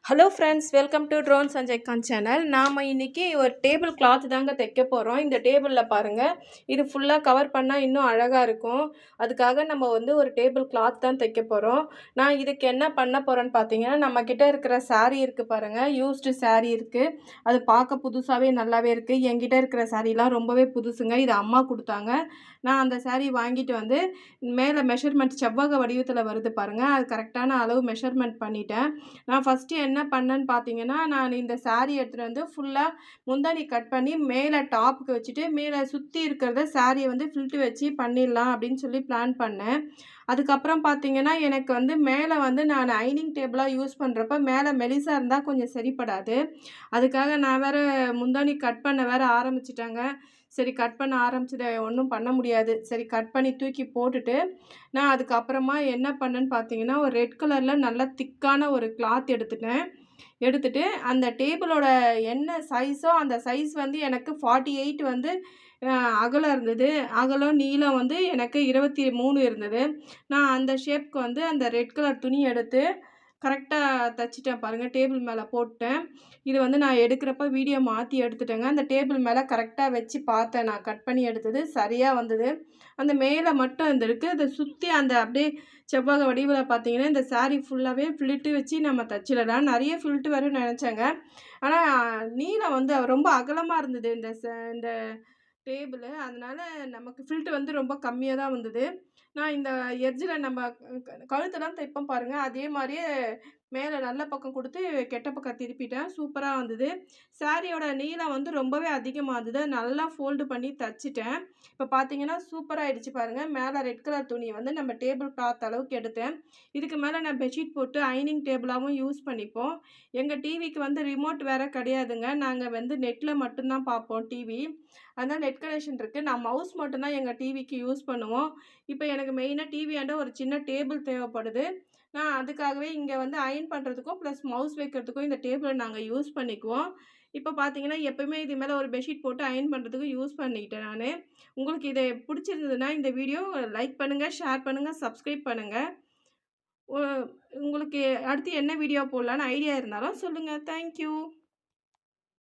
Hello friends, welcome to drone Sanjay Khan channel. நாம் இன்றைக்கி ஒரு டேபிள் கிளாத் தாங்க தைக்க போகிறோம். இந்த டேபிளில் பாருங்கள், இது ஃபுல்லாக கவர் பண்ணால் இன்னும் அழகாக இருக்கும். அதுக்காக நம்ம ஒரு டேபிள் கிளாத் தான் தைக்க போகிறோம். நான் இதுக்கு என்ன பண்ண போகிறேன்னு பார்த்தீங்கன்னா, நம்மக்கிட்ட இருக்கிற சாரீ இருக்குது பாருங்கள், யூஸ்டு சாரீ இருக்குது. அது பார்க்க புதுசாகவே நல்லாவே இருக்குது. என்கிட்ட இருக்கிற சாரீலாம் ரொம்பவே புதுசுங்க. இது அம்மா கொடுத்தாங்க. நான் அந்த சாரீ வாங்கிட்டு மேலே மெஷர்மெண்ட் செவ்வக வடிவத்தில் வருது பாருங்கள், அது கரெக்டான அளவு மெஷர்மெண்ட் பண்ணிட்டேன். நான் ஃபஸ்ட்டு என்ன பண்ணேன்னு பார்த்தீங்கன்னா, நான் இந்த சாரீ எடுத்துகிட்டு ஃபுல்லாக முந்தானி கட் பண்ணி மேலே டாப்புக்கு வச்சுட்டு மேலே சுற்றி இருக்கிறத சாரியை ஃபில்ட்டு வச்சு பண்ணிடலாம் அப்படின்னு சொல்லி பிளான் பண்ணேன். அதுக்கப்புறம் பார்த்தீங்கன்னா, எனக்கு மேலே நான் ஐனிங் டேபிளாக யூஸ் பண்ணுறப்ப மேலே மெலிசாக இருந்தால் கொஞ்சம் சரிப்படாது. அதுக்காக நான் வேறு முந்தானி கட் பண்ண வேறு ஆரம்பிச்சிட்டேங்க. சரி, கட் பண்ண ஆரம்பிச்சத ஒன்றும் பண்ண முடியாது. சரி, கட் பண்ணி தூக்கி போட்டுட்டு நான் அதுக்கப்புறமா என்ன பண்ணேன்னு பார்த்தீங்கன்னா, ஒரு ரெட் கலரில் நல்லா திக்கான ஒரு கிளாத் எடுத்துட்டு அந்த டேபிளோட என்ன சைஸோ அந்த சைஸ் எனக்கு 48 அகலம் இருந்தது. அகலம் நீளம் எனக்கு 23 இருந்தது. நான் அந்த ஷேப்க்கு அந்த ரெட் கலர் துணி எடுத்து கரெக்டாக தைச்சிட்டேன் பாருங்கள். டேபிள் மேலே போட்டேன். இது நான் எடுக்கிறப்ப வீடியோ மாற்றி எடுத்துட்டேங்க. அந்த டேபிள் மேலே கரெக்டாக வச்சு பார்த்தேன். நான் கட் பண்ணி எடுத்தது சரியாக வந்தது. அந்த மேலே மட்டும் இருக்குது, அதை சுற்றி அந்த அப்படியே செவ்வக வடிவில் பார்த்தீங்கன்னா, இந்த சாரீ ஃபுல்லாகவே ஃபில்ட்டு வச்சு நம்ம தைச்சிடலாம். நிறைய ஃபில்ட்டு வரும்னு நினச்சேங்க. ஆனால் நீளம் ரொம்ப அகலமாக இருந்தது இந்த டேபிளு. அதனால் நமக்கு ஃபில்ட்டு ரொம்ப கம்மியாக தான் வந்தது. நான் இந்த எட்ஜில் நம்ம கழுத்தெல்லாம் தைப்போம் பாருங்கள், அதே மாதிரியே மேலே நல்ல பக்கம் கொடுத்து கெட்ட பக்கம் திருப்பிட்டேன். சூப்பராக வந்தது. சாரியோட நீளம் ரொம்பவே அதிகமாக இருந்தது. நல்லா ஃபோல்டு பண்ணி தைச்சிட்டேன். இப்போ பார்த்தீங்கன்னா சூப்பராகிடுச்சு பாருங்கள். மேலே ரெட் கலர் துணியை நம்ம டேபிள் கிளாத் அளவுக்கு எடுத்தேன். இதுக்கு மேலே நான் பெட்ஷீட் போட்டு ஐனிங் டேபிளாகவும் யூஸ் பண்ணிப்போம். எங்கள் டிவிக்கு ரிமோட் வேறு கிடையாதுங்க. நாங்கள் நெட்டில் மட்டும்தான் பார்ப்போம் டிவி. அதனால் நெட் கனெக்ஷன் இருக்குது. நான் மவுஸ் மட்டும்தான் எங்கள் டிவிக்கு யூஸ் பண்ணுவோம். இப்போ எனக்கு மெயினாக டிவியாண்ட ஒரு சின்ன டேபிள் தேவைப்படுது. நான் அதுக்காகவே இங்கே அயர்ன் பண்ணுறதுக்கும் ப்ளஸ் மவுஸ் வைக்கிறதுக்கும் இந்த டேபிளை நாங்கள் யூஸ் பண்ணிக்குவோம். இப்போ பார்த்தீங்கன்னா, எப்போயுமே இது மேலே ஒரு பெட்ஷீட் போட்டு அயர்ன் பண்ணுறதுக்கும் யூஸ் பண்ணிக்கிட்டேன் நான். உங்களுக்கு இதை பிடிச்சிருந்ததுன்னா இந்த வீடியோ லைக் பண்ணுங்கள், ஷேர் பண்ணுங்கள், சப்ஸ்கிரைப் பண்ணுங்கள். உங்களுக்கு அடுத்து என்ன வீடியோ போடலான்னு ஐடியா இருந்தாலும் சொல்லுங்கள். தேங்க்யூ.